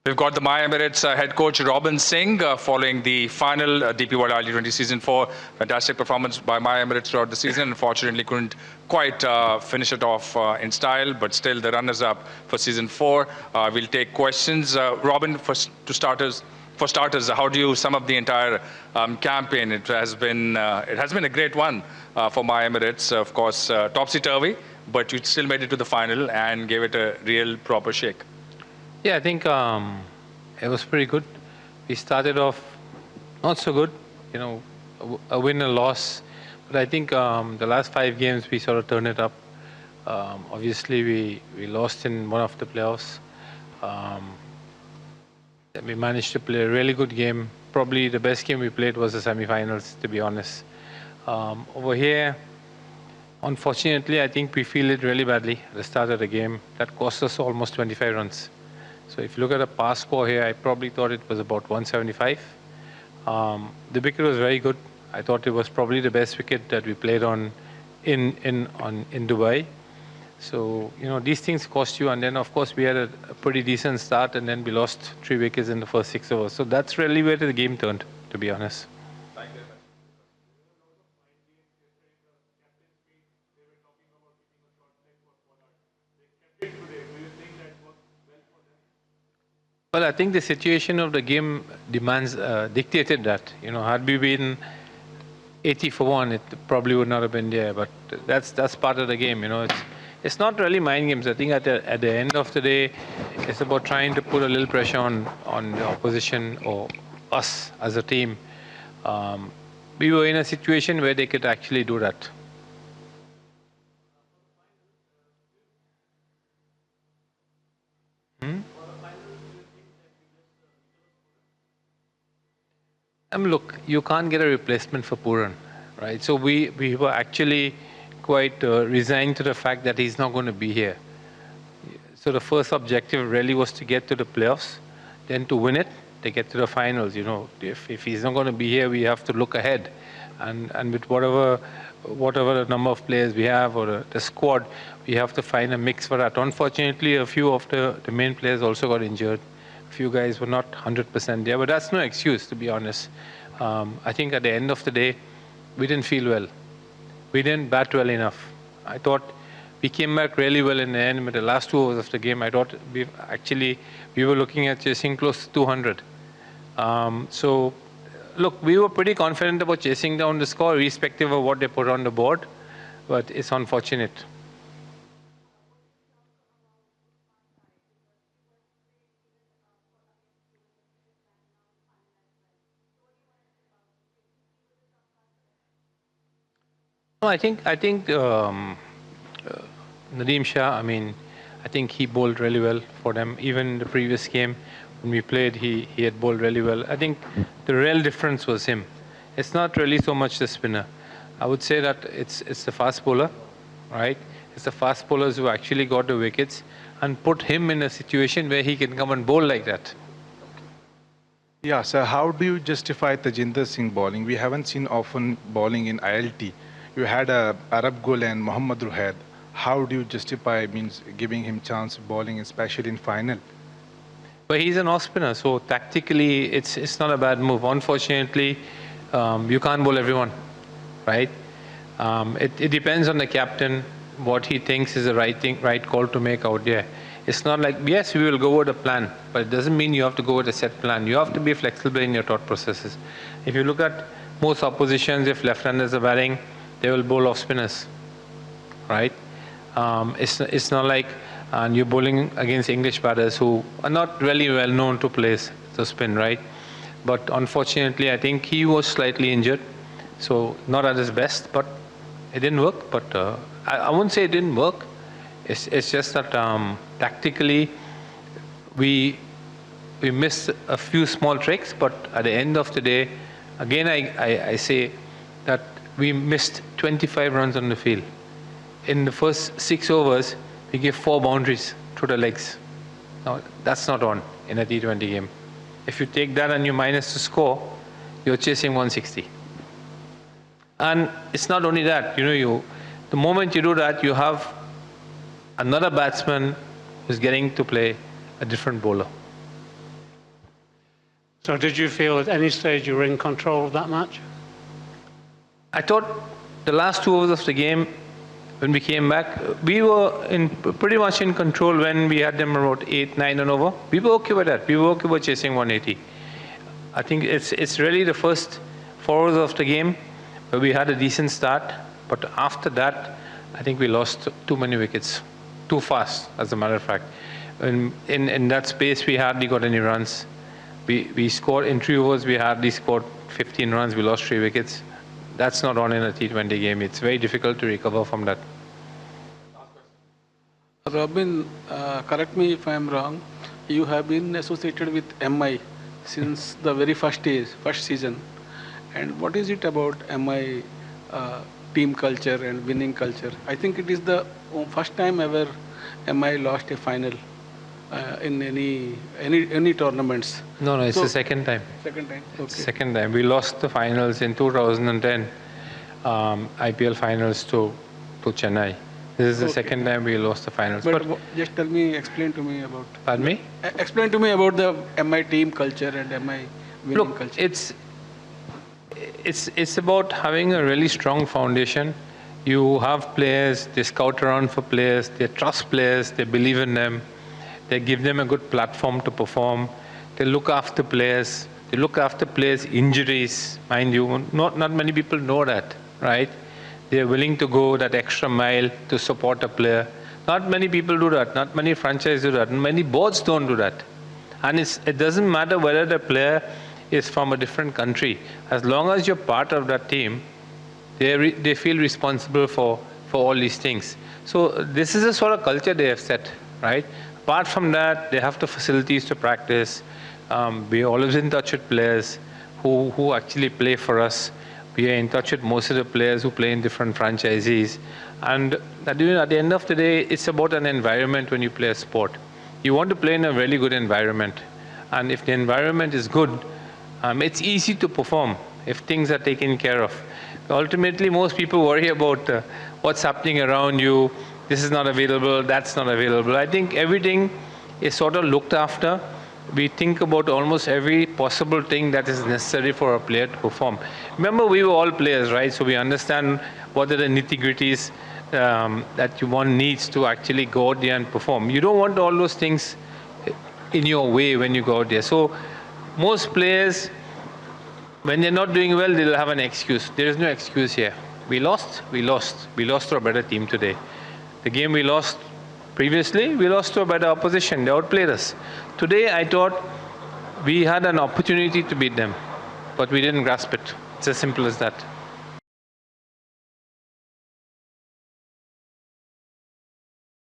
We've got the MyEmirates head coach Robin Singh following the final DP World ILT20 Season 4. Fantastic performance by MyEmirates throughout the season. Unfortunately, couldn't quite finish it off in style, but still the runners-up for Season 4. We'll take questions. Robin, for starters, how do you sum up the entire campaign? It has been a great one for MyEmirates. Of course, topsy-turvy, but you still made it to the final and gave it a real proper shake. Yeah, I think it was pretty good. We started off not so good, a win, a loss. But I think the last 5 games we sort of turned it up. Obviously, we lost in one of the playoffs. We managed to play a really good game. Probably the best game we played was the semi-finals, to be honest. Over here, unfortunately, I think we feel it really badly at the start of the game. That cost us almost 25 runs. So if you look at the pass score here, I probably thought it was about 175. The wicket was very good. I thought it was probably the best wicket that we played on in Dubai. So these things cost you, and then of course we had a pretty decent start, and then we lost 3 wickets in the first 6 overs. So that's really where the game turned, to be honest. Well, I think the situation of the game dictated that. Had we been 80 for 1, it probably would not have been there. But that's part of the game. It's not really mind games. I think at the end of the day, it's about trying to put a little pressure on the opposition or us as a team. We were in a situation where they could actually do that. Look, you can't get a replacement for Pooran, right? So we were actually quite resigned to the fact that he's not going to be here. So the first objective really was to get to the playoffs, then to win it, to get to the finals. If he's not going to be here, we have to look ahead, and with whatever the number of players we have or the squad, we have to find a mix for that. Unfortunately, a few of the main players also got injured. A few guys were not 100% there, but that's no excuse, to be honest. I think at the end of the day, we didn't feel well. We didn't bat well enough. I thought we came back really well in the end. With the last 2 overs of the game, I thought we were looking at chasing close to 200. So, look, we were pretty confident about chasing down the score, irrespective of what they put on the board, but it's unfortunate. No, I think Nadeem Shah, I think he bowled really well for them. Even the previous game when we played, he had bowled really well. I think the real difference was him. It's not really so much the spinner. I would say that it's the fast bowler, right? It's the fast bowlers who actually got the wickets and put him in a situation where he can come and bowl like that. Yeah, so how do you justify Tajinder Singh bowling? We haven't seen often bowling in ILT. You had Arab Gul and Mohammad Ruhaid. How do you justify giving him chance bowling, especially in final? But he's an off spinner, so tactically it's not a bad move. Unfortunately, you can't bowl everyone, right? It depends on the captain, what he thinks is the right call to make out there. It's not like, yes, we will go with a plan, but it doesn't mean you have to go with a set plan. You have to be flexible in your thought processes. If you look at most oppositions, if left-handers are batting, they will bowl off spinners, right? It's not like you're bowling against English batters who are not really well known to place the spin, right? But unfortunately, I think he was slightly injured, so not at his best, but it didn't work. But I wouldn't say it didn't work. It's just that tactically we missed a few small tricks, but at the end of the day, again I say that we missed 25 runs on the field. In the first 6 overs, we gave 4 boundaries through the legs. Now, that's not on in a T20 game. If you take that and you minus the score, you're chasing 160. And it's not only that, the moment you do that, you have another batsman who's getting to play a different bowler. So did you feel at any stage you were in control of that match? I thought the last 2 overs of the game, when we came back, we were pretty much in control when we had them about 8, 9 and over. We were okay with that. We were okay with chasing 180. I think it's really the first 4 overs of the game where we had a decent start. But after that, I think we lost too many wickets, too fast, as a matter of fact. In that space, we hardly got any runs. We scored in 3 overs, we hardly scored 15 runs. We lost 3 wickets. That's not on in a T20 game. It's very difficult to recover from that. Robin, correct me if I am wrong. You have been associated with MI since the very first season. And what is it about MI team culture and winning culture? I think it is the first time ever MI lost a final in any tournaments. No, it's the second time. Second time. Okay. Second time. We lost the finals in 2010, IPL finals to Chennai. This is the second time we lost the finals. But just explain to me about. Pardon me? Explain to me about the MI team culture and MI winning culture. It's about having a really strong foundation. You have players, they scout around for players, they trust players, they believe in them, they give them a good platform to perform, they look after players, they look after players' injuries. Mind you, not many people know that, right? They are willing to go that extra mile to support a player. Not many people do that, not many franchises do that, many boards don't do that. And it doesn't matter whether the player is from a different country. As long as you're part of that team, they feel responsible for all these things. So this is a sort of culture they have set, right? Apart from that, they have the facilities to practice. We are always in touch with players who actually play for us. We are in touch with most of the players who play in different franchisees. And at the end of the day, it's about an environment when you play a sport. You want to play in a really good environment. And if the environment is good, it's easy to perform if things are taken care of. Ultimately, most people worry about what's happening around you. This is not available, that's not available. I think everything is sort of looked after. We think about almost every possible thing that is necessary for a player to perform. Remember, we were all players, right? So we understand what are the nitty-gritties that one needs to actually go out there and perform. You don't want all those things in your way when you go out there. So most players, when they're not doing well, they'll have an excuse. There is no excuse here. We lost to a better team today. The game we lost previously, we lost to a better opposition. They outplayed us. Today, I thought we had an opportunity to beat them, but we didn't grasp it. It's as simple as that.